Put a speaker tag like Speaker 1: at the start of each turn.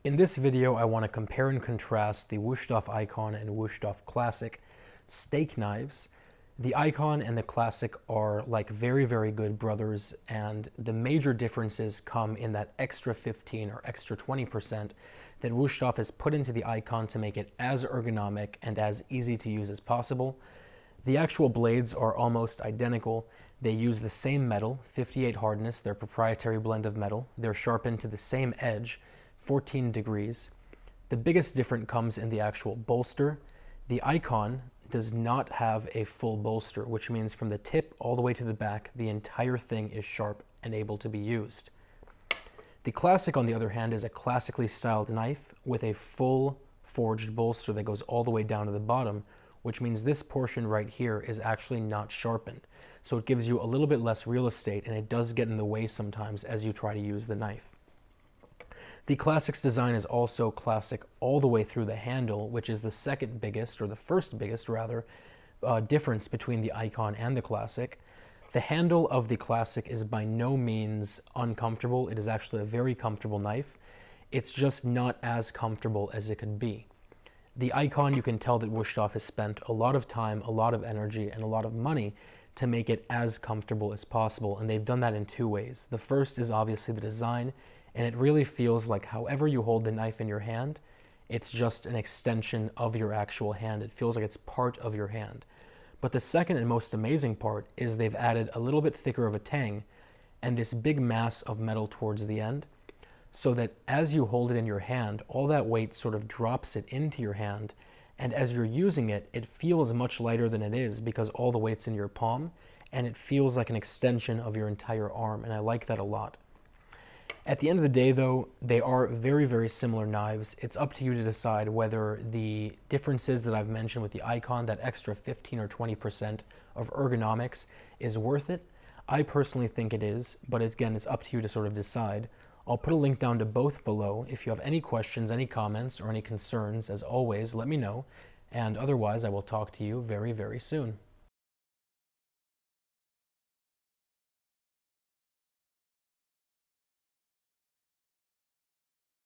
Speaker 1: In this video, I want to compare and contrast the Wusthof Ikon and Wusthof Classic steak knives. The Ikon and the Classic are like very, very good brothers, and the major differences come in that extra 15 or extra 20% that Wusthof has put into the Ikon to make it as ergonomic and as easy to use as possible. The actual blades are almost identical. They use the same metal, 58 hardness, their proprietary blend of metal. They're sharpened to the same edge, 14 degrees. The biggest difference comes in the actual bolster. The Ikon does not have a full bolster, which means from the tip all the way to the back, the entire thing is sharp and able to be used. The Classic, on the other hand, is a classically styled knife with a full forged bolster that goes all the way down to the bottom, which means this portion right here is actually not sharpened. So it gives you a little bit less real estate, and it does get in the way sometimes as you try to use the knife. The Classic's design is also classic all the way through the handle, which is the second biggest, or the first biggest rather, difference between the Ikon and the Classic. The handle of the Classic is by no means uncomfortable. It is actually a very comfortable knife. It's just not as comfortable as it could be. The Ikon, you can tell that Wusthof has spent a lot of time, a lot of energy, and a lot of money to make it as comfortable as possible, and they've done that in two ways. The first is obviously the design, and it really feels like however you hold the knife in your hand, it's just an extension of your actual hand. It feels like it's part of your hand. But the second and most amazing part is they've added a little bit thicker of a tang and this big mass of metal towards the end, so that as you hold it in your hand, all that weight sort of drops it into your hand, and as you're using it, it feels much lighter than it is because all the weight's in your palm, and it feels like an extension of your entire arm, and I like that a lot. At the end of the day, though, they are very, very similar knives. It's up to you to decide whether the differences that I've mentioned with the Ikon, that extra 15 or 20% of ergonomics, is worth it. I personally think it is, but again, it's up to you to sort of decide. I'll put a link down to both below. If you have any questions, any comments, or any concerns, as always, let me know. And otherwise, I will talk to you very, very soon.